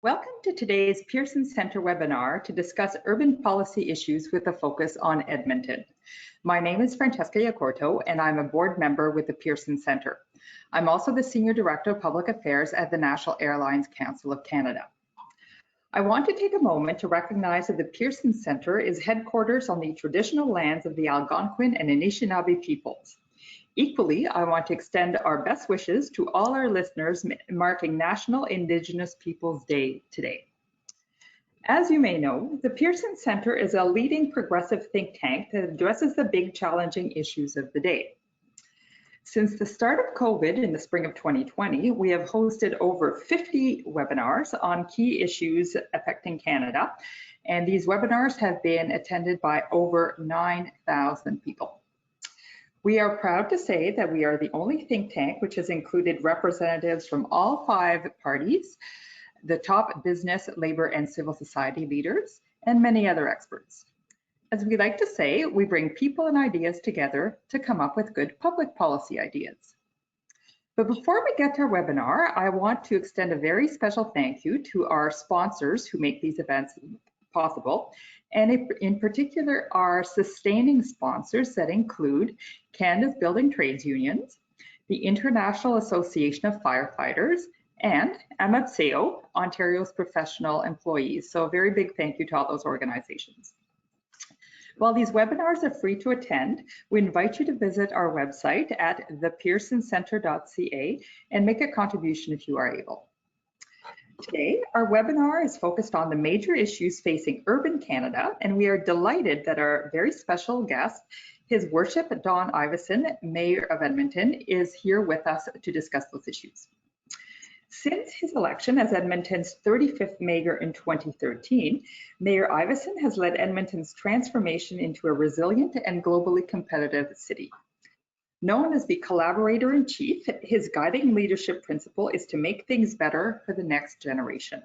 Welcome to today's Pearson Centre webinar to discuss urban policy issues with a focus on Edmonton. My name is Francesca Iacurto and I'm a board member with the Pearson Centre. I'm also the Senior Director of Public Affairs at the National Airlines Council of Canada. I want to take a moment to recognize that the Pearson Centre is headquarters on the traditional lands of the Algonquin and Anishinaabe peoples. Equally, I want to extend our best wishes to all our listeners marking National Indigenous Peoples Day today. As you may know, the Pearson Centre is a leading progressive think tank that addresses the big challenging issues of the day. Since the start of COVID in the spring of 2020, we have hosted over 50 webinars on key issues affecting Canada, and these webinars have been attended by over 9,000 people. We are proud to say that we are the only think tank which has included representatives from all 5 parties, the top business, labor, and civil society leaders, and many other experts. As we like to say, we bring people and ideas together to come up with good public policy ideas. But before we get to our webinar, I want to extend a very special thank you to our sponsors who make these events possible, and in particular our sustaining sponsors that include Canada's Building Trades Unions, the International Association of Firefighters, and AMAPSEO, Ontario's professional employees. So a very big thank you to all those organizations. While these webinars are free to attend, we invite you to visit our website at thepearsoncentre.ca and make a contribution if you are able. Today, our webinar is focused on the major issues facing urban Canada, and we are delighted that our very special guest, His Worship Don Iveson, Mayor of Edmonton, is here with us to discuss those issues. Since his election as Edmonton's 35th mayor in 2013, Mayor Iveson has led Edmonton's transformation into a resilient and globally competitive city. Known as the collaborator-in-chief, his guiding leadership principle is to make things better for the next generation.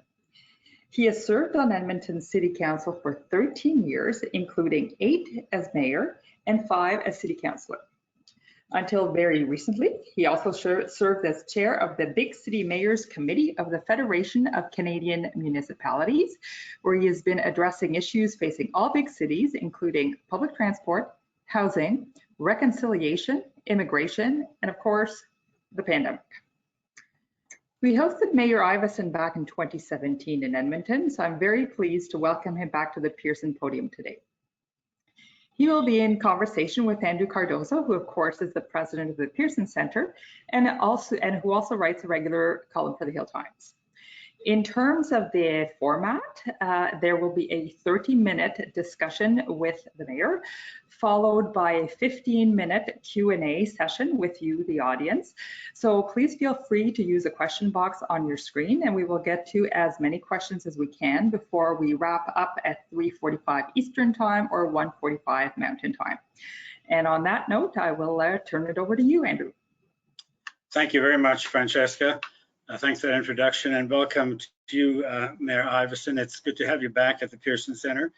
He has served on Edmonton City Council for 13 years, including 8 as mayor and 5 as city councillor. Until very recently, he also served as chair of the Big City Mayors Committee of the Federation of Canadian Municipalities, where he has been addressing issues facing all big cities, including public transport, housing, reconciliation, immigration, and of course, the pandemic. We hosted Mayor Iveson back in 2017 in Edmonton, so I'm very pleased to welcome him back to the Pearson podium today. He will be in conversation with Andrew Cardozo, who of course is the president of the Pearson Centre, and who also writes a regular column for the Hill Times. In terms of the format, there will be a 30-minute discussion with the mayor, followed by a 15-minute Q&A session with you, the audience. So please feel free to use the question box on your screen, and we will get to as many questions as we can before we wrap up at 3:45 Eastern Time or 1:45 Mountain Time. And on that note, I will turn it over to you, Andrew. Thank you very much, Francesca. Thanks for that introduction, and welcome to you, Mayor Iverson. It's good to have you back at the Pearson Centre.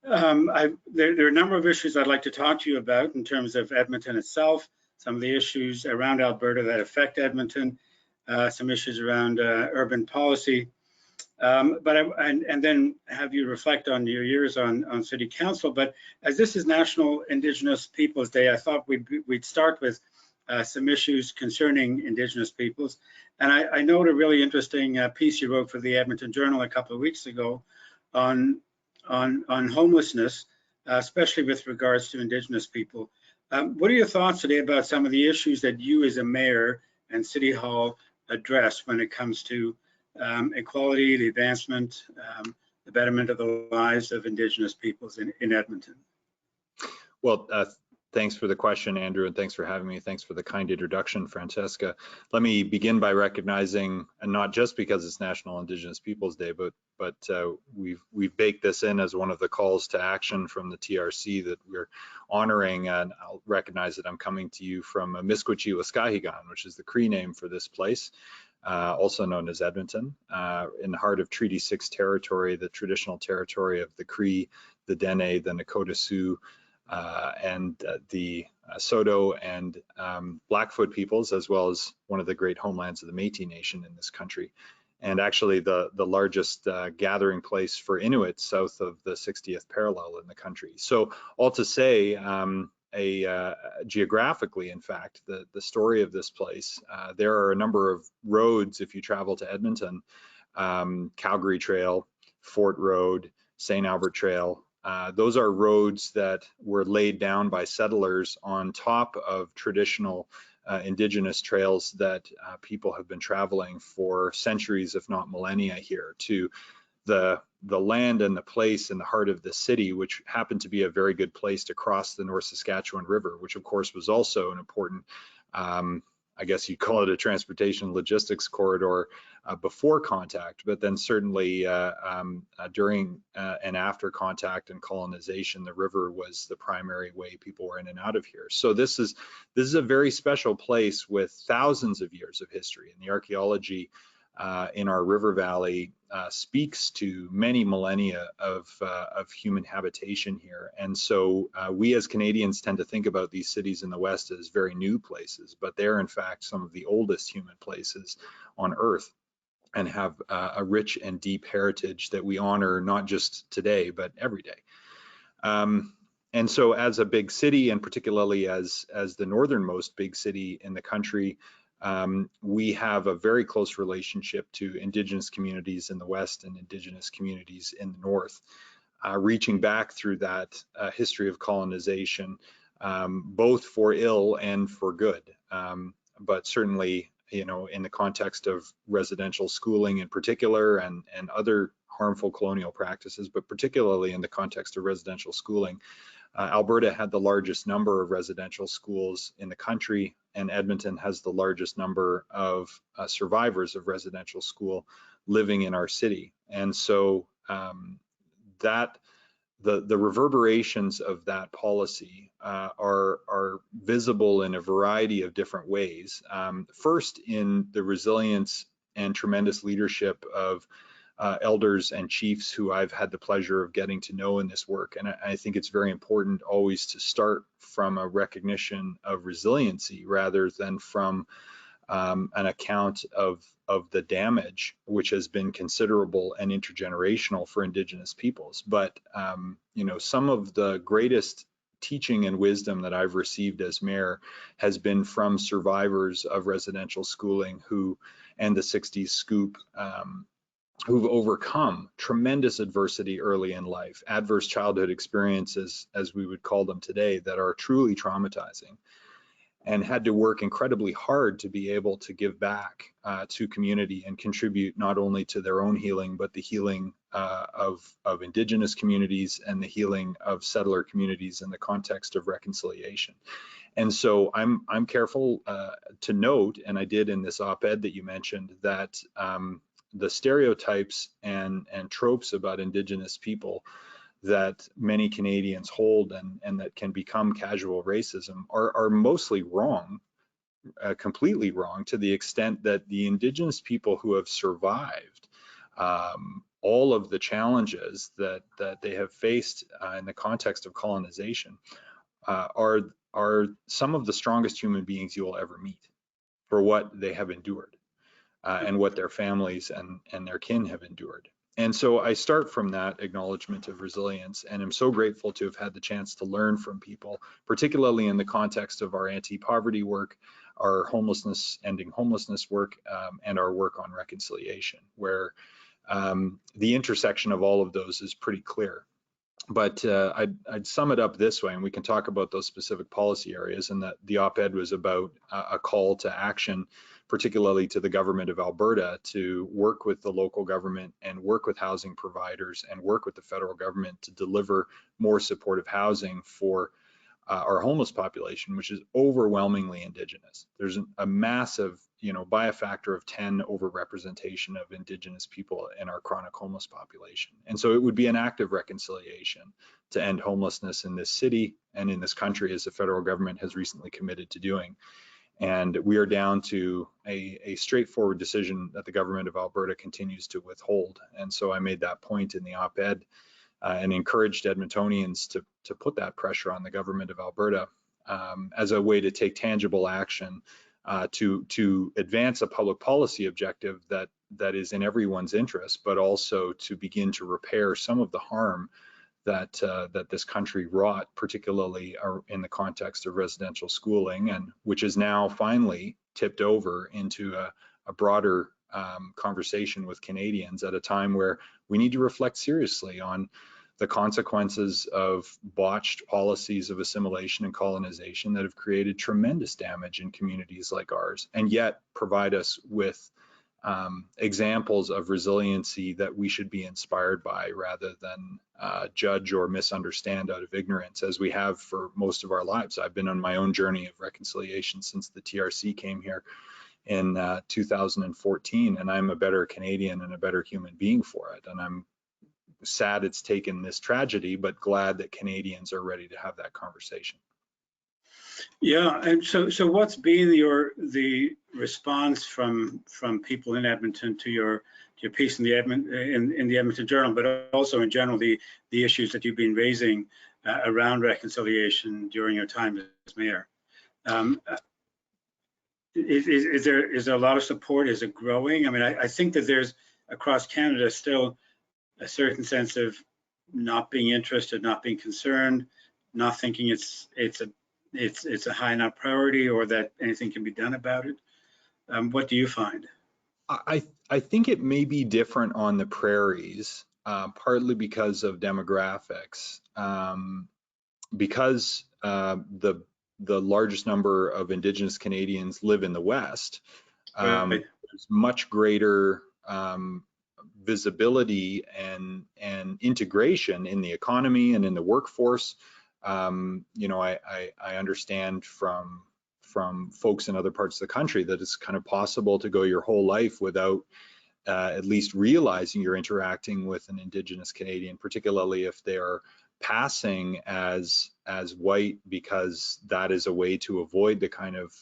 There are a number of issues I'd like to talk to you about in terms of Edmonton itself, some of the issues around Alberta that affect Edmonton, some issues around urban policy, and then have you reflect on your years on City Council. But as this is National Indigenous Peoples Day, I thought we'd start with some issues concerning Indigenous peoples. And I noted a really interesting piece you wrote for the Edmonton Journal a couple of weeks ago on homelessness, especially with regards to Indigenous people. What are your thoughts today about some of the issues that you as a mayor and City Hall address when it comes to equality, the advancement, the betterment of the lives of Indigenous peoples in Edmonton? Well, thanks for the question, Andrew, and thanks for having me. Thanks for the kind introduction, Francesca. Let me begin by recognizing, and not just because it's National Indigenous Peoples Day, but we've baked this in as one of the calls to action from the TRC that we're honoring, and I'll recognize that I'm coming to you from Misquechi-Waskahigan, which is the Cree name for this place, also known as Edmonton, in the heart of Treaty 6 territory, the traditional territory of the Cree, the Dene, the Nakota Sioux, and the Saulteaux and Blackfoot peoples, as well as one of the great homelands of the Métis Nation in this country. and actually the largest gathering place for Inuit south of the 60th parallel in the country. So all to say, geographically, in fact, the story of this place, there are a number of roads if you travel to Edmonton, Calgary Trail, Fort Road, St. Albert Trail. Those are roads that were laid down by settlers on top of traditional Indigenous trails that people have been traveling for centuries, if not millennia, here to the land and the place in the heart of the city, which happened to be a very good place to cross the North Saskatchewan River, which of course was also an important, I guess you'd call it a transportation logistics corridor before contact, but then certainly during and after contact and colonization, the river was the primary way people were in and out of here. So this is a very special place with thousands of years of history, and the archaeology in our river valley speaks to many millennia of human habitation here. And so we as Canadians tend to think about these cities in the West as very new places, but they're in fact some of the oldest human places on Earth, and have a rich and deep heritage that we honor not just today, but every day. And so as a big city, and particularly as the northernmost big city in the country, we have a very close relationship to Indigenous communities in the West and Indigenous communities in the North, reaching back through that history of colonization, both for ill and for good. But certainly, you know, in the context of residential schooling in particular, and other harmful colonial practices, but particularly in the context of residential schooling, Alberta had the largest number of residential schools in the country, and Edmonton has the largest number of survivors of residential school living in our city. And so that the reverberations of that policy are visible in a variety of different ways. First, in the resilience and tremendous leadership of elders and chiefs who I've had the pleasure of getting to know in this work. And I think it's very important always to start from a recognition of resiliency rather than from an account of the damage, which has been considerable and intergenerational for Indigenous peoples. But you know, some of the greatest teaching and wisdom that I've received as mayor has been from survivors of residential schooling and the 60s scoop, who've overcome tremendous adversity early in life, adverse childhood experiences, as we would call them today, that are truly traumatizing, and had to work incredibly hard to be able to give back to community and contribute not only to their own healing, but the healing of Indigenous communities and the healing of settler communities in the context of reconciliation. And so I'm careful to note, and I did in this op-ed that you mentioned, that the stereotypes and tropes about Indigenous people that many Canadians hold and that can become casual racism are mostly wrong, completely wrong, to the extent that the Indigenous people who have survived all of the challenges that they have faced in the context of colonization are some of the strongest human beings you will ever meet for what they have endured. And what their families and their kin have endured. And so I start from that acknowledgement of resilience, and I'm so grateful to have had the chance to learn from people, particularly in the context of our anti-poverty work, our ending homelessness work, and our work on reconciliation, where the intersection of all of those is pretty clear. But I'd sum it up this way, and we can talk about those specific policy areas, and that the op-ed was about a call to action, particularly to the government of Alberta, to work with the local government and work with housing providers and work with the federal government to deliver more supportive housing for our homeless population, which is overwhelmingly Indigenous. There's a massive, you know, by a factor of 10 overrepresentation of Indigenous people in our chronic homeless population. And so it would be an act of reconciliation to end homelessness in this city and in this country, as the federal government has recently committed to doing. And we are down to a straightforward decision that the government of Alberta continues to withhold. And so I made that point in the op-ed and encouraged Edmontonians to put that pressure on the government of Alberta as a way to take tangible action to advance a public policy objective that is in everyone's interest, but also to begin to repair some of the harm that this country wrought, particularly in the context of residential schooling, and which is now finally tipped over into a broader conversation with Canadians at a time where we need to reflect seriously on the consequences of botched policies of assimilation and colonization that have created tremendous damage in communities like ours, and yet provide us with examples of resiliency that we should be inspired by rather than judge or misunderstand out of ignorance, as we have for most of our lives. I've been on my own journey of reconciliation since the TRC came here in 2014, and I'm a better Canadian and a better human being for it. And I'm sad it's taken this tragedy, but glad that Canadians are ready to have that conversation. Yeah, and so what's been the response from people in Edmonton to your piece in the Edmonton Journal, but also in general the issues that you've been raising around reconciliation during your time as mayor? Is there a lot of support? Is it growing? I mean, I think that there's across Canada still a certain sense of not being interested, not being concerned, not thinking it's a high enough priority or that anything can be done about it. What do you find? I think it may be different on the prairies, partly because of demographics, because the largest number of Indigenous Canadians live in the West. Right. There's much greater visibility and integration in the economy and in the workforce. You know, I understand from folks in other parts of the country that it's kind of possible to go your whole life without at least realizing you're interacting with an Indigenous Canadian, particularly if they are passing as white, because that is a way to avoid the kind of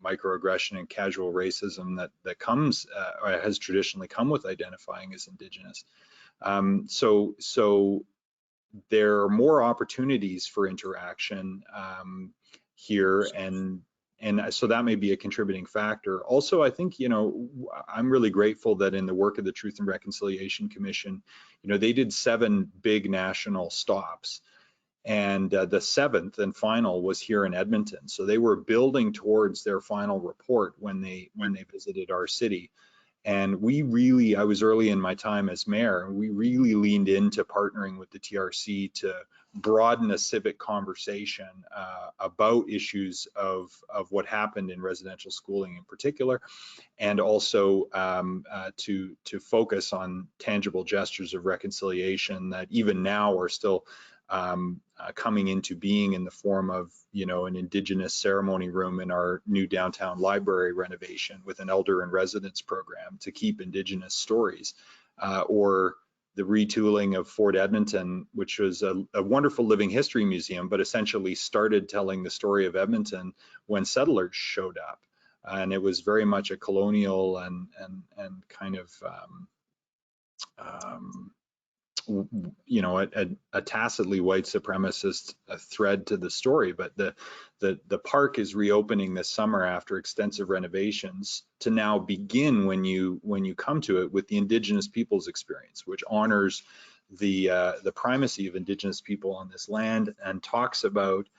microaggression and casual racism that comes or has traditionally come with identifying as Indigenous. So there are more opportunities for interaction here, and so that may be a contributing factor. Also, I think, you know, I'm really grateful that in the work of the Truth and Reconciliation Commission, you know, they did 7 big national stops, and the 7th and final was here in Edmonton. So they were building towards their final report when they visited our city. And I was early in my time as mayor, and we really leaned into partnering with the TRC to broaden a civic conversation about issues of what happened in residential schooling in particular, and also to focus on tangible gestures of reconciliation that even now are still coming into being in the form of, you know, an Indigenous ceremony room in our new downtown library renovation with an elder in residence program to keep Indigenous stories, or the retooling of Fort Edmonton, which was a wonderful living history museum, but essentially started telling the story of Edmonton when settlers showed up. And it was very much a colonial and kind of, you know, a tacitly white supremacist thread to the story. But the park is reopening this summer after extensive renovations to now begin, when you come to it, with the Indigenous people's experience, which honors the primacy of Indigenous people on this land and talks about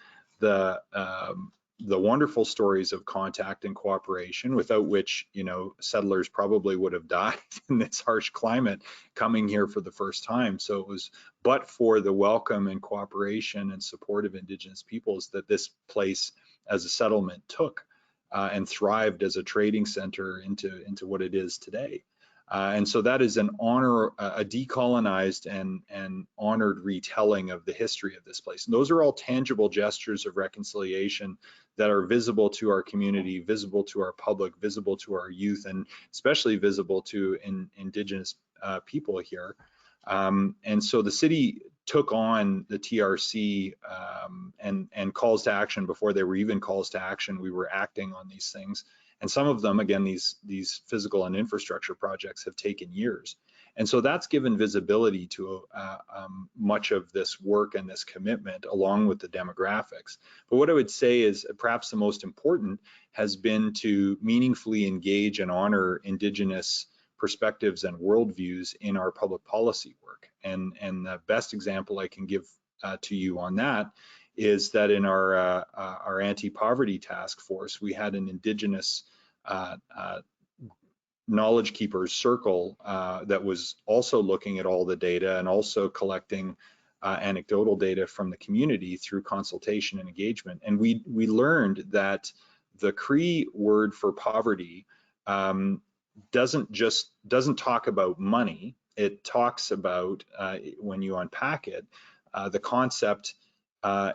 the wonderful stories of contact and cooperation, without which, you know, settlers probably would have died in this harsh climate coming here for the first time. So it was but for the welcome and cooperation and support of Indigenous peoples that this place as a settlement took and thrived as a trading center into what it is today. And so that is an honor, a decolonized and honored retelling of the history of this place. And those are all tangible gestures of reconciliation that are visible to our community, visible to our public, visible to our youth, and especially visible to Indigenous people here. And so the city took on the TRC and calls to action before there were even calls to action. We were acting on these things. And some of them, again, these physical and infrastructure projects have taken years. And so that's given visibility to much of this work and this commitment, along with the demographics. But what I would say is perhaps the most important has been to meaningfully engage and honor Indigenous perspectives and worldviews in our public policy work. And the best example I can give to you on that is that in our anti-poverty task force, we had an Indigenous knowledge keepers circle that was also looking at all the data and also collecting anecdotal data from the community through consultation and engagement. And we learned that the Cree word for poverty doesn't talk about money. It talks about, when you unpack it, the concept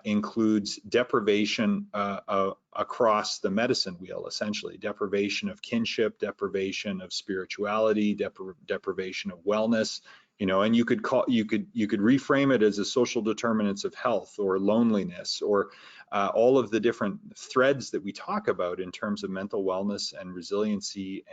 includes deprivation across the medicine wheel, essentially deprivation of kinship, deprivation of spirituality, deprivation of wellness, and you could reframe it as a social determinants of health or loneliness, or all of the different threads that we talk about in terms of mental wellness and resiliency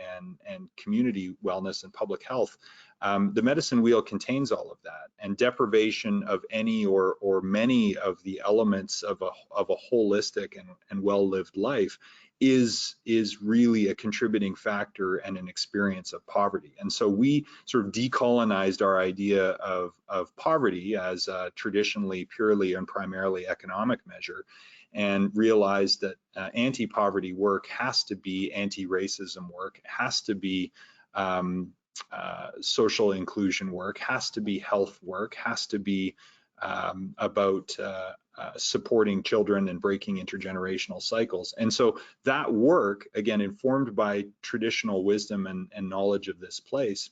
and community wellness and public health. The medicine wheel contains all of that, and deprivation of any or many of the elements of a holistic and well-lived life is really a contributing factor and an experience of poverty. And so we sort of decolonized our idea of poverty as a traditionally purely and primarily economic measure, and realized that anti-poverty work has to be anti-racism work, has to be social inclusion work, has to be health work, has to be about supporting children and breaking intergenerational cycles. And so that work, again, informed by traditional wisdom and knowledge of this place,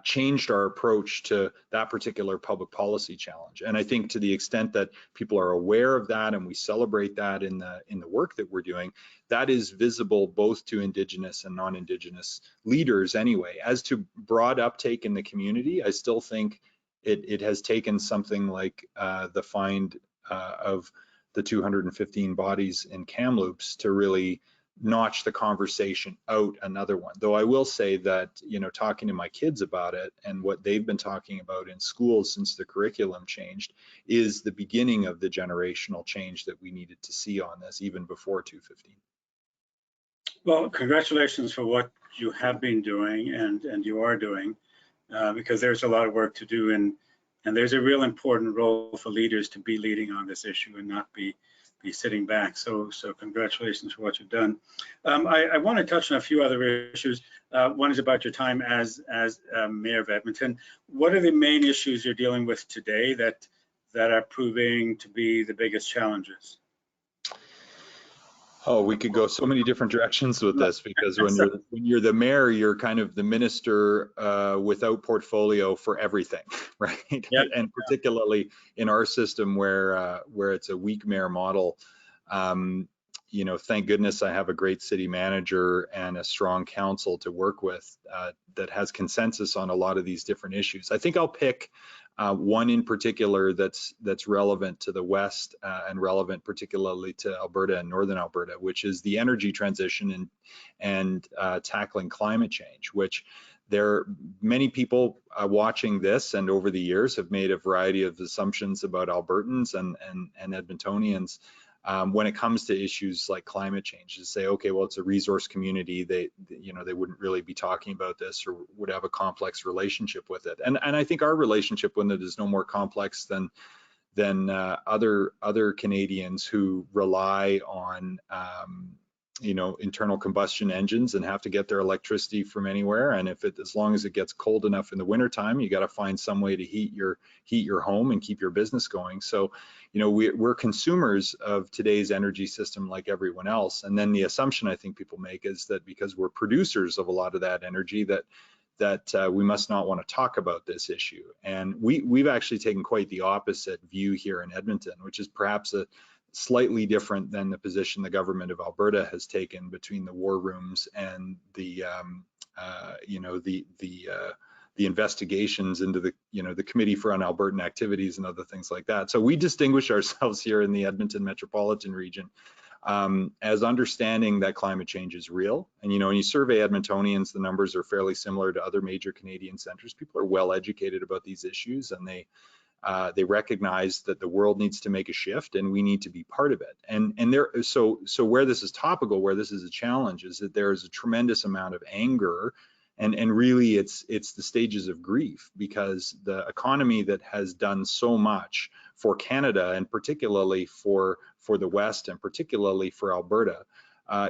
changed our approach to that particular public policy challenge. And I think to the extent that people are aware of that and we celebrate that in the work that we're doing, that is visible both to Indigenous and non-Indigenous leaders anyway. As to broad uptake in the community, I still think it has taken something like the find of the 215 bodies in Kamloops to really notch the conversation out another one. Though I will say that, talking to my kids about it and what they've been talking about in schools since the curriculum changed is the beginning of the generational change that we needed to see on this even before 215. Well, congratulations for what you have been doing and you are doing, because there's a lot of work to do, and there's a real important role for leaders to be leading on this issue and not be sitting back. So congratulations for what you've done. I want to touch on a few other issues. One is about your time as Mayor of Edmonton. What are the main issues you're dealing with today that are proving to be the biggest challenges? Oh, we could go so many different directions with this, because when you're the mayor, you're kind of the minister without portfolio for everything, right? Yep. And particularly in our system where it's a weak mayor model, thank goodness I have a great city manager and a strong council to work with that has consensus on a lot of these different issues. I think I'll pick one in particular that's relevant to the West and relevant particularly to Alberta and Northern Alberta, which is the energy transition and tackling climate change, which many people watching this and over the years have made a variety of assumptions about Albertans and Edmontonians when it comes to issues like climate change, to say, okay, well, it's a resource community. They wouldn't really be talking about this or would have a complex relationship with it. And I think our relationship with it is no more complex than other Canadians who rely on internal combustion engines and have to get their electricity from anywhere. And as long as it gets cold enough in the wintertime, you got to find some way to heat your home and keep your business going. So, we're consumers of today's energy system like everyone else. And then the assumption I think people make is that because we're producers of a lot of that energy, that we must not want to talk about this issue. And we've actually taken quite the opposite view here in Edmonton, which is perhaps a slightly different than the position the government of Alberta has taken between the war rooms and the investigations into the Committee for Un-Albertan Activities and other things like that. So we distinguish ourselves here in the Edmonton metropolitan region as understanding that climate change is real. And, you know, when you survey Edmontonians, the numbers are fairly similar to other major Canadian centers. People are well educated about these issues, and they recognize that the world needs to make a shift and we need to be part of it. And so where this is topical, where this is a challenge, is that there is a tremendous amount of anger, and really it's the stages of grief, because the economy that has done so much for Canada, and particularly for the West, and particularly for Alberta,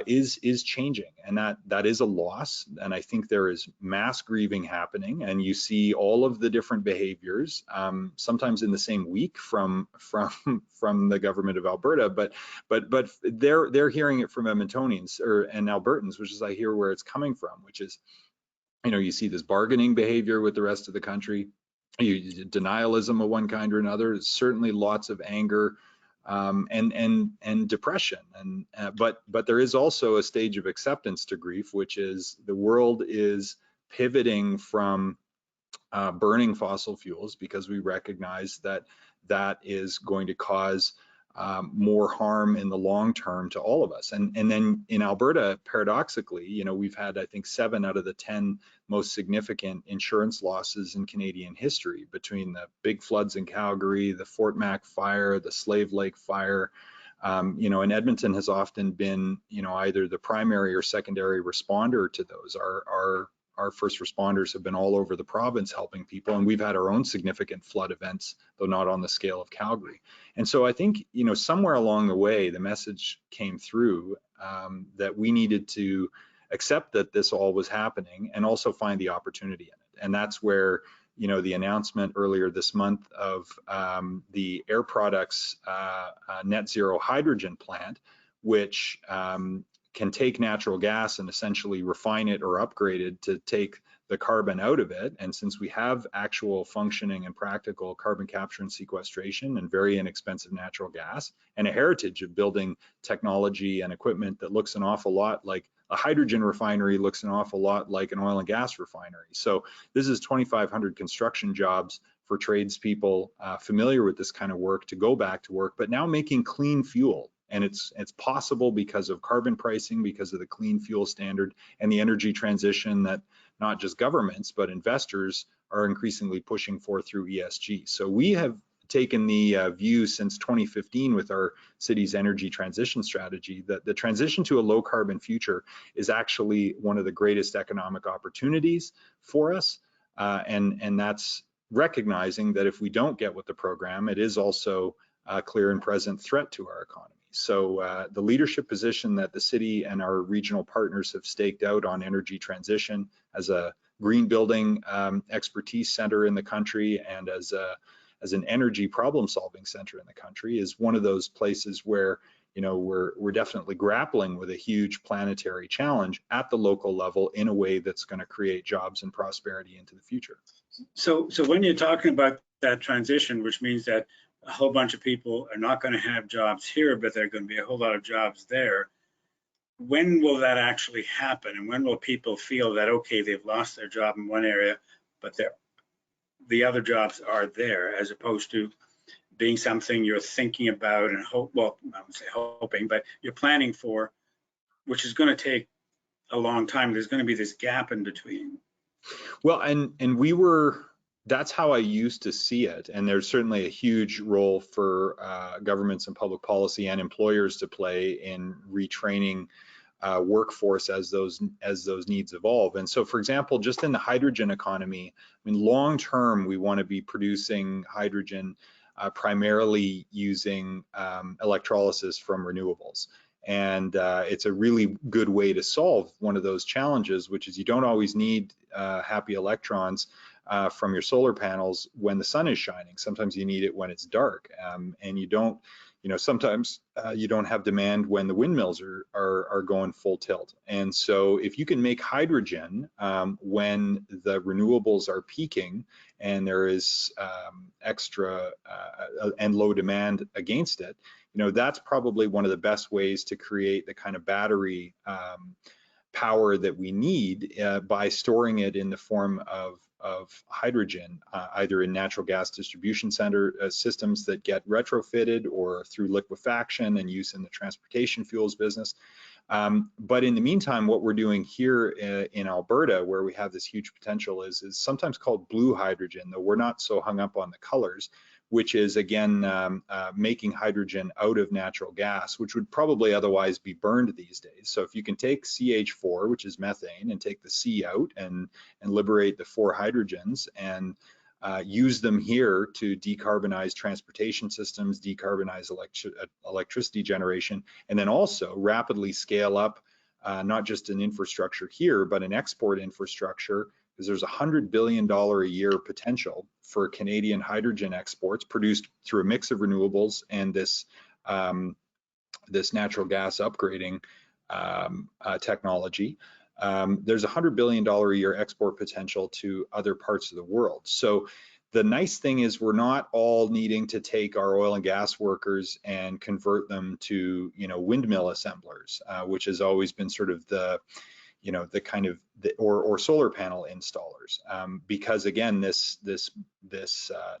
is changing, and that is a loss. And I think there is mass grieving happening, and you see all of the different behaviors, sometimes in the same week from the government of Alberta, but they're hearing it from Edmontonians and Albertans, which is, I hear where it's coming from, which is, you know, you see this bargaining behavior with the rest of the country, denialism of one kind or another, certainly lots of anger, and depression, but there is also a stage of acceptance to grief, which is the world is pivoting from burning fossil fuels, because we recognize that that is going to cause more harm in the long term to all of us. And then in Alberta, paradoxically, you know, we've had, I think, 7 out of the 10 most significant insurance losses in Canadian history, between the big floods in Calgary, the Fort Mac fire, the Slave Lake fire. You know, and Edmonton has often been, you know, either the primary or secondary responder to those. Our first responders have been all over the province helping people, and we've had our own significant flood events, though not on the scale of Calgary. And so I think, you know, somewhere along the way, the message came through that we needed to accept that this all was happening, and also find the opportunity in it. And that's where, you know, the announcement earlier this month of the Air Products net zero hydrogen plant, which can take natural gas and essentially refine it or upgrade it to take the carbon out of it. And since we have actual functioning and practical carbon capture and sequestration and very inexpensive natural gas, and a heritage of building technology and equipment that looks an awful lot like a hydrogen refinery, looks an awful lot like an oil and gas refinery. So this is 2,500 construction jobs for tradespeople familiar with this kind of work to go back to work, but now making clean fuel. And it's possible because of carbon pricing, because of the clean fuel standard, and the energy transition that not just governments, but investors are increasingly pushing for through ESG. So we have taken the view since 2015 with our city's energy transition strategy that the transition to a low carbon future is actually one of the greatest economic opportunities for us. And that's recognizing that if we don't get with the program, it is also a clear and present threat to our economy. So the leadership position that the city and our regional partners have staked out on energy transition as a green building expertise center in the country, and as an energy problem solving center in the country, is one of those places where, you know, we're definitely grappling with a huge planetary challenge at the local level in a way that's going to create jobs and prosperity into the future. So when you're talking about that transition, which means that a whole bunch of people are not going to have jobs here, but there are going to be a whole lot of jobs there, when will that actually happen? And when will people feel that, okay, they've lost their job in one area, but the other jobs are there, as opposed to being something you're thinking about and well, I would say hoping, but you're planning for, which is going to take a long time. There's going to be this gap in between. Well, and that's how I used to see it. And there's certainly a huge role for governments and public policy and employers to play in retraining workforce as those needs evolve. And so, for example, just in the hydrogen economy, I mean, long term, we want to be producing hydrogen primarily using electrolysis from renewables. And it's a really good way to solve one of those challenges, which is you don't always need happy electrons from your solar panels when the sun is shining. Sometimes you need it when it's dark, and you don't, you know, sometimes you don't have demand when the windmills are going full tilt. And so if you can make hydrogen when the renewables are peaking and there is extra and low demand against it, you know, that's probably one of the best ways to create the kind of battery power that we need by storing it in the form of hydrogen, either in natural gas distribution center systems that get retrofitted or through liquefaction and use in the transportation fuels business. But in the meantime, what we're doing here in Alberta, where we have this huge potential, is sometimes called blue hydrogen, though we're not so hung up on the colors, which is again making hydrogen out of natural gas, which would probably otherwise be burned these days. So if you can take CH4, which is methane, and take the C out and liberate the 4 hydrogens and use them here to decarbonize transportation systems, decarbonize electricity generation, and then also rapidly scale up not just an infrastructure here, but an export infrastructure, because there's $100 billion a year potential for Canadian hydrogen exports produced through a mix of renewables and this natural gas upgrading technology. There's $100 billion a year export potential to other parts of the world. So the nice thing is we're not all needing to take our oil and gas workers and convert them to, windmill assemblers, which has always been sort of the kind of or solar panel installers, because again, this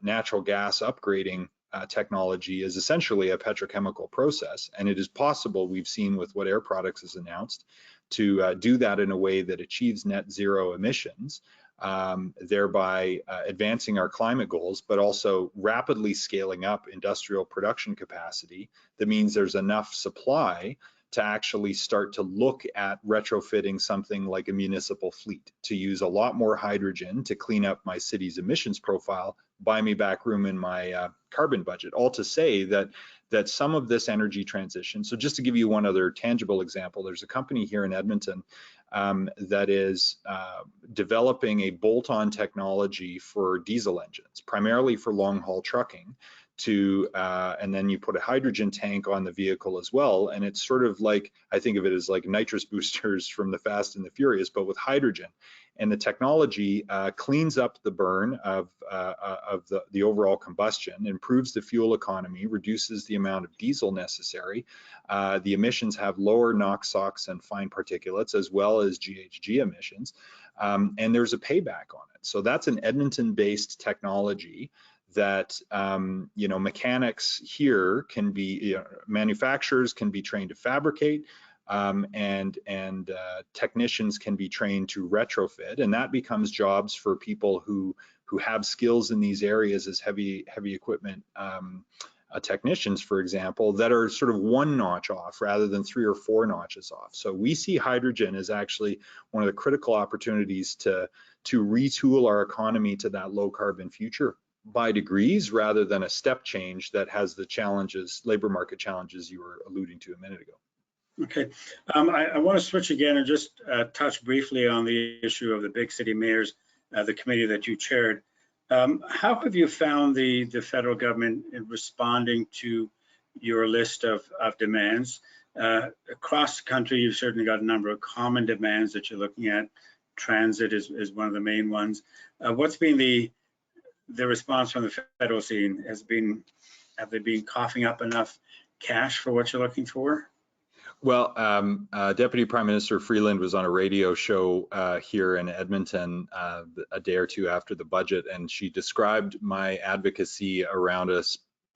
natural gas upgrading technology is essentially a petrochemical process, and it is possible, we've seen with what Air Products has announced, to do that in a way that achieves net zero emissions, thereby advancing our climate goals, but also rapidly scaling up industrial production capacity. That means there's enough supply to actually start to look at retrofitting something like a municipal fleet to use a lot more hydrogen to clean up my city's emissions profile, buy me back room in my carbon budget. All to say that some of this energy transition, so just to give you one other tangible example, there's a company here in Edmonton that is developing a bolt-on technology for diesel engines, primarily for long-haul trucking, and then you put a hydrogen tank on the vehicle as well, and it's sort of like, I think of it as like nitrous boosters from the Fast and the Furious, but with hydrogen. And the technology cleans up the burn of the overall combustion, improves the fuel economy, reduces the amount of diesel necessary. The emissions have lower NOx, SOx, and fine particulates, as well as GHG emissions, and there's a payback on it. So that's an Edmonton-based technology that mechanics here can be, manufacturers can be trained to fabricate, and technicians can be trained to retrofit, and that becomes jobs for people who have skills in these areas as heavy equipment technicians, for example, that are sort of 1 notch off rather than 3 or 4 notches off. So we see hydrogen as actually one of the critical opportunities to retool our economy to that low carbon future by degrees, rather than a step change that has the challenges, labor market challenges you were alluding to a minute ago. Okay, I want to switch again and just touch briefly on the issue of the big city mayors, the committee that you chaired. How have you found the federal government in responding to your list of demands? Across the country, you've certainly got a number of common demands that you're looking at. Transit is one of the main ones. What's been the response from the federal scene? Have they been coughing up enough cash for what you're looking for? Well, Deputy Prime Minister Freeland was on a radio show here in Edmonton a day or two after the budget, and she described my advocacy around a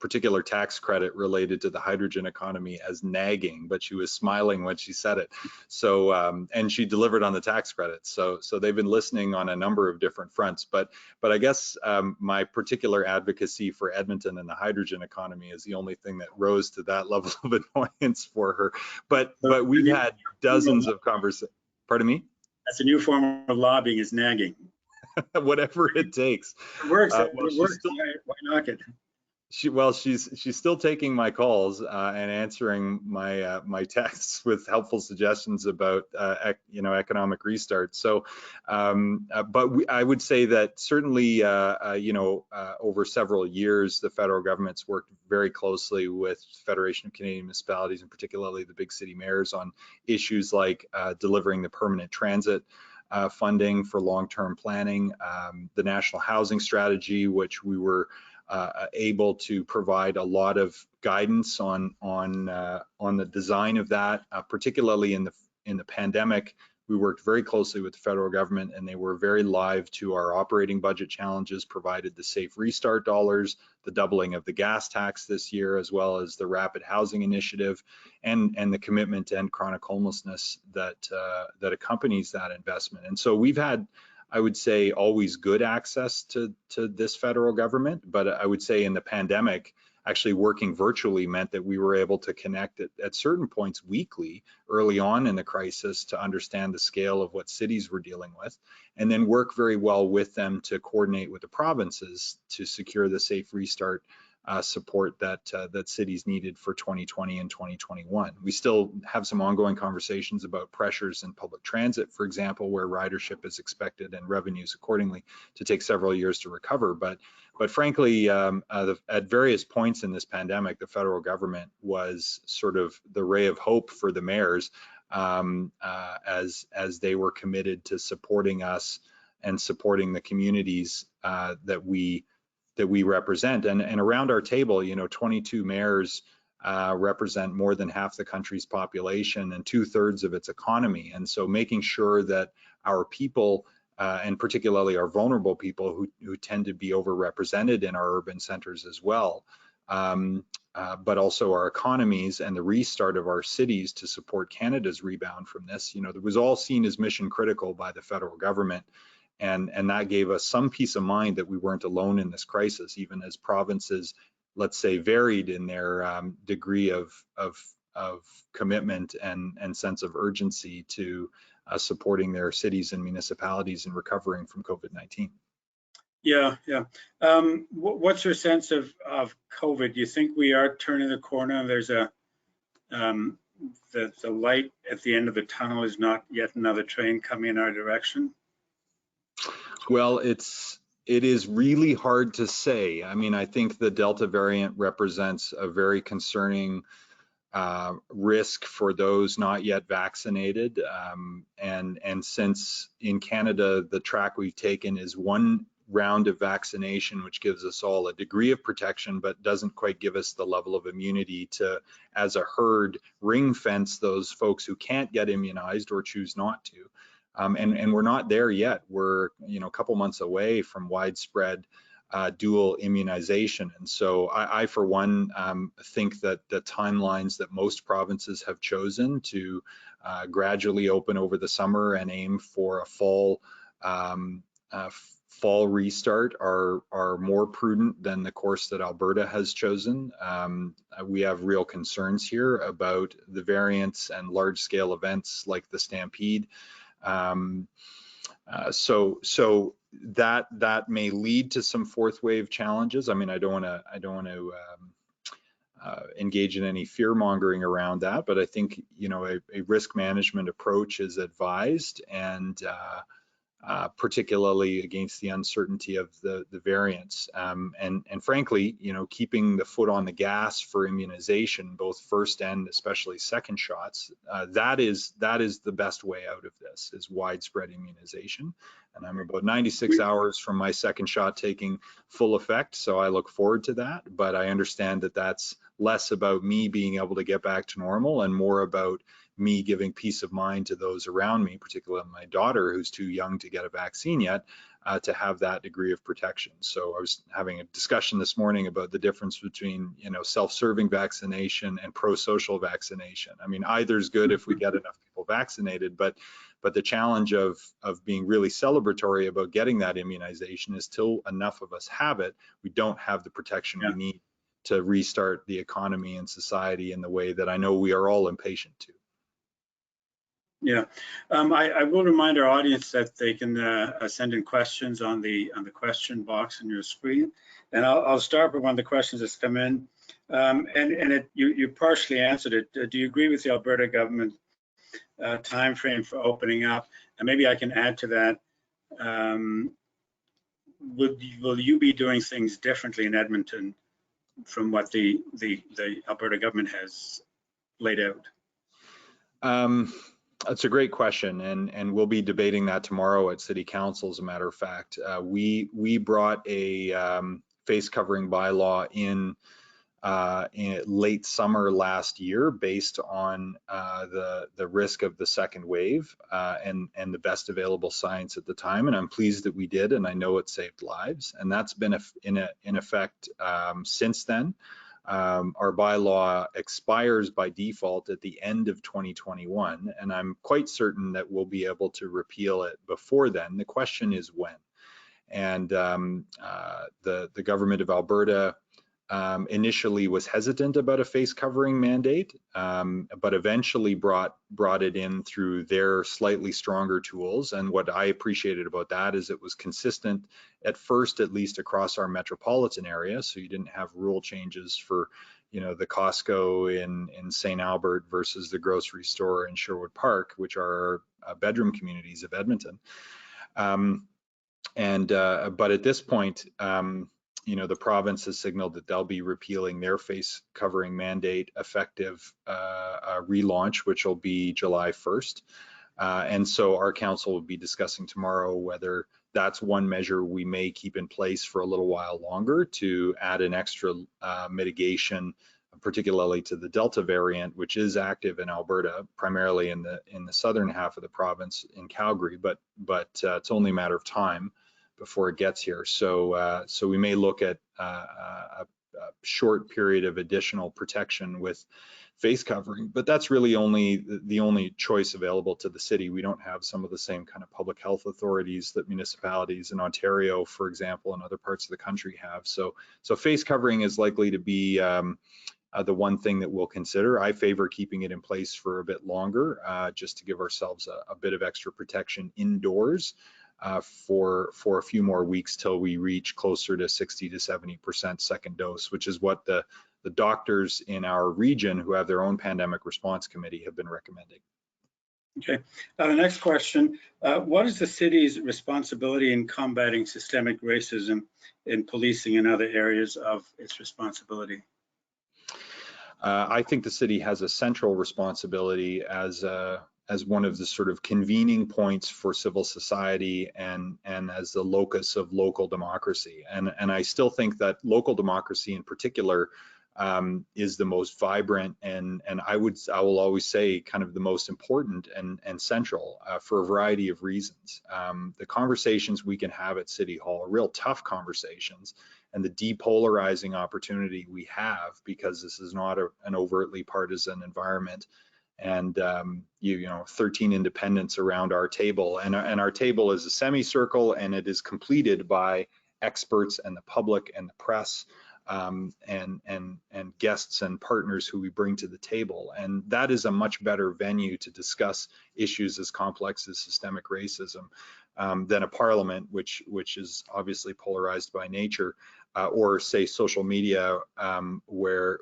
particular tax credit related to the hydrogen economy as nagging, but she was smiling when she said it. So, and she delivered on the tax credit. So they've been listening on a number of different fronts. But I guess my particular advocacy for Edmonton and the hydrogen economy is the only thing that rose to that level of annoyance for her. But we've had dozens of conversations. Pardon me? That's a new form of lobbying, is nagging. Whatever it takes. It works. It works. Why knock it? She's still taking my calls and answering my texts with helpful suggestions about economic restart. So, but I would say that certainly over several years the federal government's worked very closely with Federation of Canadian Municipalities, and particularly the big city mayors, on issues like delivering the permanent transit funding for long-term planning, the national housing strategy, which we were able to provide a lot of guidance on the design of that, particularly in the pandemic. we worked very closely with the federal government, and they were very live to our operating budget challenges, provided the Safe Restart dollars, the doubling of the gas tax this year, as well as the Rapid Housing Initiative, and the commitment to end chronic homelessness that accompanies that investment. And so we've had, I would say, always good access to this federal government, but I would say in the pandemic, actually working virtually meant that we were able to connect at certain points weekly early on in the crisis to understand the scale of what cities were dealing with, and then work very well with them to coordinate with the provinces to secure the Safe Restart support that cities needed for 2020 and 2021. We still have some ongoing conversations about pressures in public transit, for example, where ridership is expected and revenues accordingly to take several years to recover. But frankly, at various points in this pandemic, the federal government was sort of the ray of hope for the mayors as they were committed to supporting us and supporting the communities that we represent. And around our table, 22 mayors represent more than half the country's population and 2/3 of its economy. And so making sure that our people, and particularly our vulnerable people who tend to be overrepresented in our urban centers as well, but also our economies and the restart of our cities to support Canada's rebound from this, that was all seen as mission critical by the federal government. And that gave us some peace of mind that we weren't alone in this crisis, even as provinces, let's say, varied in their degree of commitment and sense of urgency to supporting their cities and municipalities in recovering from COVID-19. Yeah. What's your sense of COVID? Do you think we are turning the corner? There's the light at the end of the tunnel is not yet another train coming in our direction? Well, it is really hard to say. I mean, I think the Delta variant represents a very concerning risk for those not yet vaccinated. And since in Canada, the track we've taken is one round of vaccination, which gives us all a degree of protection, but doesn't quite give us the level of immunity to, as a herd, ring fence those folks who can't get immunized or choose not to. And we're not there yet. We're a couple months away from widespread dual immunization. And so I for one, think that the timelines that most provinces have chosen to gradually open over the summer and aim for a fall restart are more prudent than the course that Alberta has chosen. We have real concerns here about the variants and large-scale events like the Stampede. So that may lead to some fourth wave challenges. I mean, I don't want to engage in any fear mongering around that, but I think a risk management approach is advised, and particularly against the uncertainty of the variants. And frankly, keeping the foot on the gas for immunization, both first and especially second shots, that is the best way out of this, is widespread immunization. And I'm about 96 hours from my second shot taking full effect, so I look forward to that. But I understand that that's less about me being able to get back to normal and more about me giving peace of mind to those around me, particularly my daughter, who's too young to get a vaccine yet, to have that degree of protection. So I was having a discussion this morning about the difference between, self-serving vaccination and pro-social vaccination. I mean, either's good if we get enough people vaccinated, but the challenge of being really celebratory about getting that immunization is till enough of us have it, we don't have the protection we need to restart the economy and society in the way that I know we are all impatient to. Yeah, I will remind our audience that they can send in questions on the question box on your screen, and I'll start with one of the questions that's come in, and you partially answered it. Do you agree with the Alberta government time frame for opening up? And maybe I can add to that. Will you be doing things differently in Edmonton from what the Alberta government has laid out? That's a great question, and we'll be debating that tomorrow at City Council. As a matter of fact, we brought a face covering bylaw in in late summer last year based on the risk of the second wave and the best available science at the time. And I'm pleased that we did, and I know it saved lives. And that's been in effect since then. Our bylaw expires by default at the end of 2021, and I'm quite certain that we'll be able to repeal it before then. The question is when. And the government of Alberta initially was hesitant about a face covering mandate, but eventually brought it in through their slightly stronger tools. And what I appreciated about that is it was consistent at first, at least across our metropolitan area. So you didn't have rule changes for, you know, the Costco in St. Albert versus the grocery store in Sherwood Park, which are bedroom communities of Edmonton. But at this point, you know, the province has signaled that they'll be repealing their face covering mandate effective relaunch, which will be July 1st. And so our council will be discussing tomorrow whether that's one measure we may keep in place for a little while longer to add an extra mitigation, particularly to the Delta variant, which is active in Alberta, primarily in the southern half of the province in Calgary, but it's only a matter of time before it gets here. So we may look at a short period of additional protection with face covering, but that's really the only choice available to the city. We don't have some of the same kind of public health authorities that municipalities in Ontario, for example, and other parts of the country have. So face covering is likely to be the one thing that we'll consider. I favor keeping it in place for a bit longer, just to give ourselves a bit of extra protection indoors. For a few more weeks till we reach closer to 60 to 70% second dose, which is what the doctors in our region who have their own pandemic response committee have been recommending. Okay, the next question, what is the city's responsibility in combating systemic racism in policing and other areas of its responsibility? I think the city has a central responsibility as one of the sort of convening points for civil society and as the locus of local democracy. And I still think that local democracy in particular is the most vibrant and I will always say kind of the most important and central for a variety of reasons. The conversations we can have at City Hall, real tough conversations, and the depolarizing opportunity we have, because this is not an overtly partisan environment. And you know, 13 independents around our table, and our table is a semicircle, and it is completed by experts and the public and the press and guests and partners who we bring to the table. And that is a much better venue to discuss issues as complex as systemic racism than a parliament, which is obviously polarized by nature, or say social media, where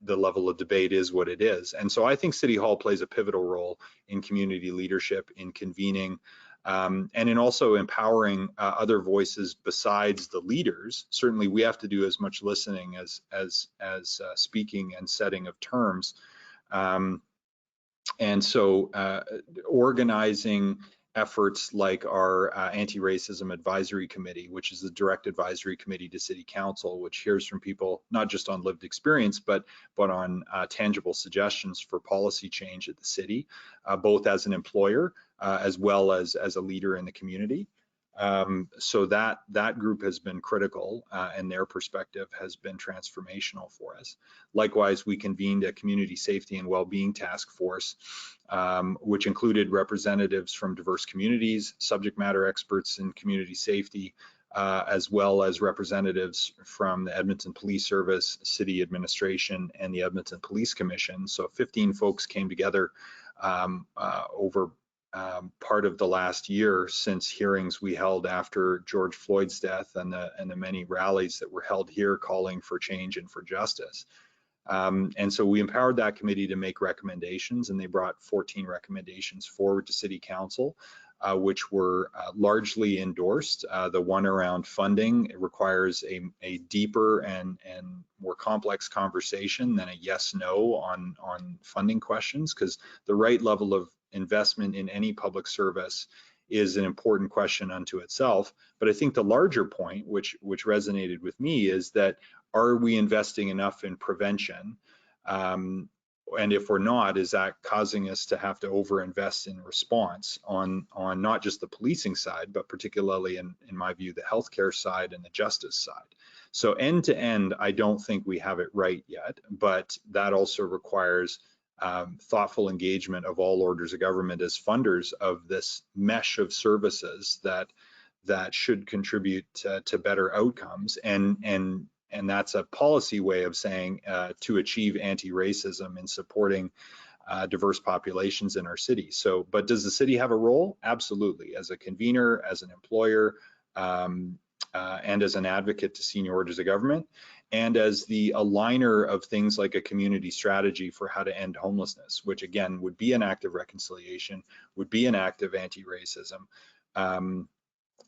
the level of debate is what it is. And so I think City Hall plays a pivotal role in community leadership, in convening, and in also empowering other voices besides the leaders. Certainly we have to do as much listening as speaking and setting of terms. And so organizing efforts like our Anti-Racism Advisory Committee, which is the direct advisory committee to City Council, which hears from people not just on lived experience, but on tangible suggestions for policy change at the city, both as an employer as well as a leader in the community. So that group has been critical, and their perspective has been transformational for us. Likewise, we convened a community safety and well-being task force, which included representatives from diverse communities, subject matter experts in community safety, as well as representatives from the Edmonton Police Service, City Administration, and the Edmonton Police Commission. So 15 folks came together over part of the last year since hearings we held after George Floyd's death and the many rallies that were held here calling for change and for justice. And so we empowered that committee to make recommendations, and they brought 14 recommendations forward to City Council, which were largely endorsed. The one around funding, it requires a deeper and more complex conversation than a yes/no on funding questions, because the right level of investment in any public service is an important question unto itself. But I think the larger point, which resonated with me, is that are we investing enough in prevention? And if we're not, is that causing us to have to overinvest in response on not just the policing side, but particularly in my view, the healthcare side and the justice side? So end to end, I don't think we have it right yet, but that also requires thoughtful engagement of all orders of government as funders of this mesh of services that should contribute to better outcomes. And that's a policy way of saying to achieve anti-racism and supporting diverse populations in our city. So, but does the city have a role? Absolutely. As a convener, as an employer, and as an advocate to senior orders of government, and as the aligner of things like a community strategy for how to end homelessness, which again would be an act of reconciliation, would be an act of anti-racism,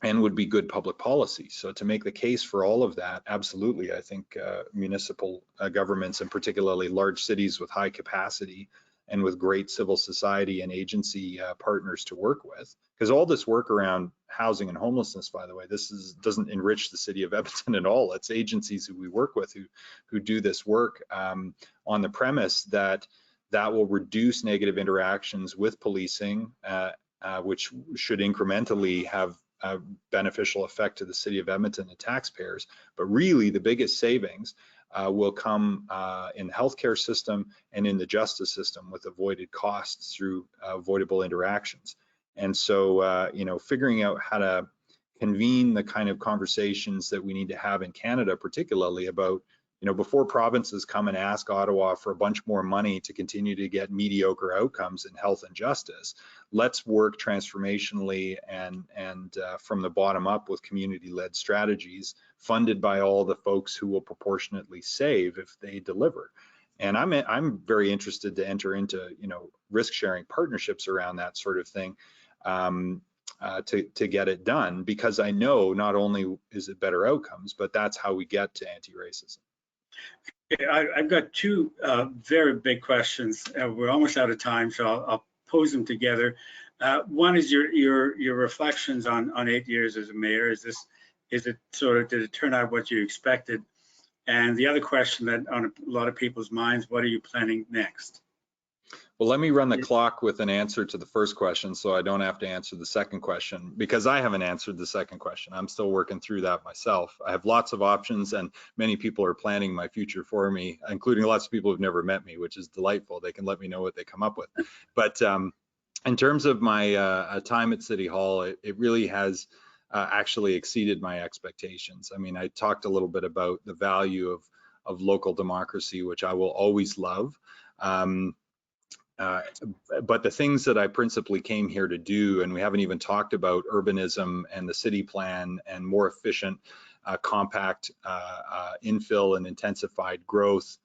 and would be good public policy. So to make the case for all of that, absolutely, I think municipal governments, and particularly large cities with high capacity and with great civil society and agency partners to work with, because all this work around housing and homelessness, by the way, doesn't enrich the city of Edmonton at all. It's agencies who we work with who do this work on the premise that will reduce negative interactions with policing, which should incrementally have a beneficial effect to the city of Edmonton and taxpayers. But really the biggest savings will come in the healthcare system and in the justice system with avoided costs through avoidable interactions. And so, you know, figuring out how to convene the kind of conversations that we need to have in Canada, particularly about, you know, before provinces come and ask Ottawa for a bunch more money to continue to get mediocre outcomes in health and justice, let's work transformationally and from the bottom up with community-led strategies funded by all the folks who will proportionately save if they deliver. And I'm very interested to enter into, you know, risk-sharing partnerships around that sort of thing to get it done, because I know not only is it better outcomes, but that's how we get to anti-racism. Okay, I've got two very big questions. We're almost out of time, so I'll pose them together. One is your reflections on 8 years as a mayor. Is it sort of, did it turn out what you expected? And the other question that on a lot of people's minds, what are you planning next? Well, let me run the clock with an answer to the first question so I don't have to answer the second question, because I haven't answered the second question. I'm still working through that myself. I have lots of options and many people are planning my future for me, including lots of people who've never met me, which is delightful. They can let me know what they come up with. But in terms of my time at City Hall, it really has actually exceeded my expectations. I mean, I talked a little bit about the value of local democracy, which I will always love. But the things that I principally came here to do, and we haven't even talked about urbanism and the city plan and more efficient, compact infill and intensified growth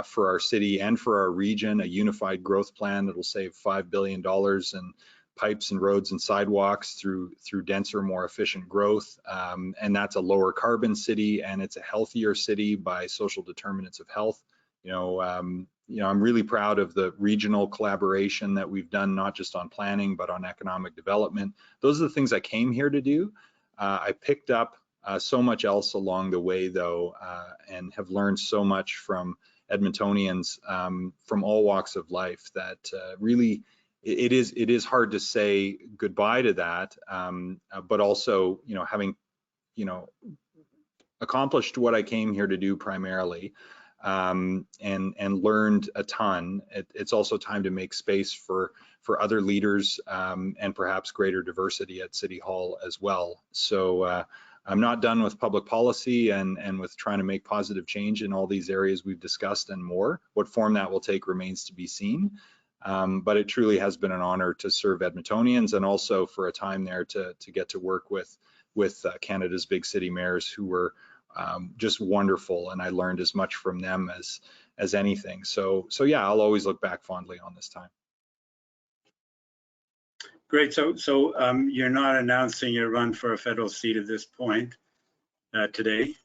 for our city and for our region, a unified growth plan that will save $5 billion in pipes and roads and sidewalks through denser, more efficient growth. And that's a lower carbon city, and it's a healthier city by social determinants of health. You know, I'm really proud of the regional collaboration that we've done, not just on planning, but on economic development. Those are the things I came here to do. I picked up so much else along the way, though, and have learned so much from Edmontonians from all walks of life that really it is hard to say goodbye to that. But also, you know, having, you know, accomplished what I came here to do primarily, and learned a ton. It's also time to make space for other leaders and perhaps greater diversity at City Hall as well. So I'm not done with public policy and with trying to make positive change in all these areas we've discussed and more. What form that will take remains to be seen. But it truly has been an honor to serve Edmontonians, and also for a time there to get to work with Canada's big city mayors who were just wonderful, and I learned as much from them as anything. So yeah, I'll always look back fondly on this time. Great. So you're not announcing your run for a federal seat at this point today?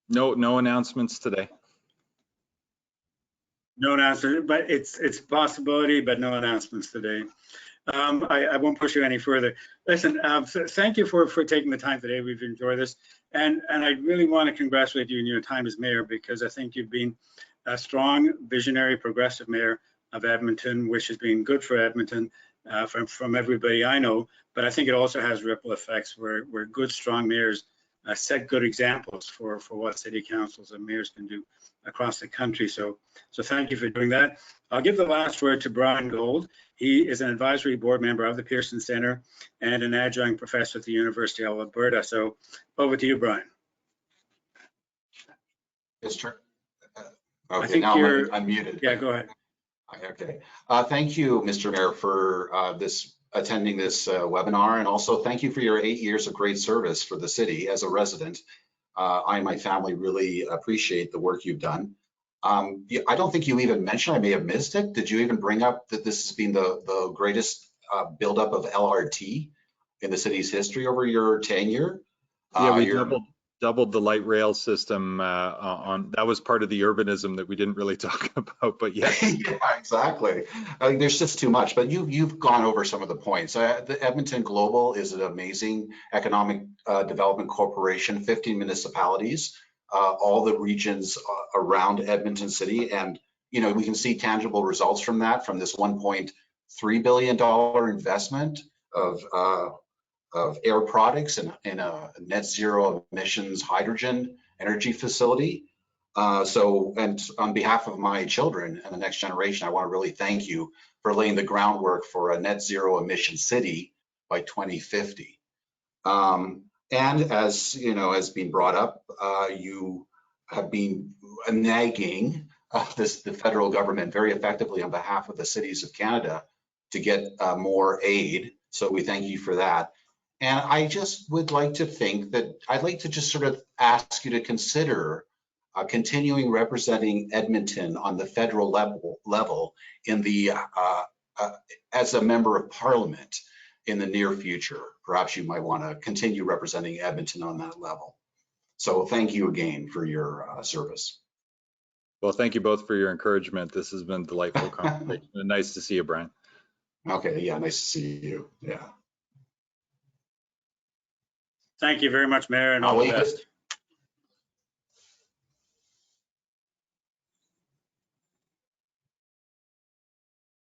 No announcements today. No announcement, but it's a possibility, but no announcements today. I won't push you any further. Listen, thank you for taking the time today. We've enjoyed this. And I really want to congratulate you in your time as mayor, because I think you've been a strong, visionary, progressive mayor of Edmonton, which has been good for Edmonton from everybody I know. But I think it also has ripple effects where good, strong mayors set good examples for what city councils and mayors can do across the country. So thank you for doing that. I'll give the last word to Brian Gold. He is an advisory board member of the Pearson Centre and an adjunct professor at the University of Alberta. So over to you, Brian. Yes, sir. I Okay, think now you're I'm muted. Yeah, go ahead. Okay. Thank you, Mr. Mayor, for attending this webinar, and also thank you for your 8 years of great service for the city as a resident. I and my family really appreciate the work you've done. I don't think you even mentioned, I may have missed it. Did you even bring up that this has been the greatest buildup of LRT in the city's history over your tenure? Yeah, we doubled the light rail system that was part of the urbanism that we didn't really talk about, but yes. Yeah, exactly. There's just too much, but you've gone over some of the points. The Edmonton Global is an amazing economic development corporation, 15 municipalities, all the regions around Edmonton City. And, we can see tangible results from that, from this $1.3 billion investment of air products in a net zero emissions hydrogen energy facility. And on behalf of my children and the next generation, I want to really thank you for laying the groundwork for a net zero emission city by 2050. And as has been brought up, you have been nagging the federal government very effectively on behalf of the cities of Canada to get more aid. So we thank you for that. And I just would like to think that I'd like to just sort of ask you to consider continuing representing Edmonton on the federal level in the as a member of Parliament in the near future. Perhaps you might want to continue representing Edmonton on that level. So thank you again for your service. Well, thank you both for your encouragement. This has been a delightful conversation. Nice to see you, Brian. Okay, yeah, nice to see you. Yeah. Thank you very much, Mayor, and all the best.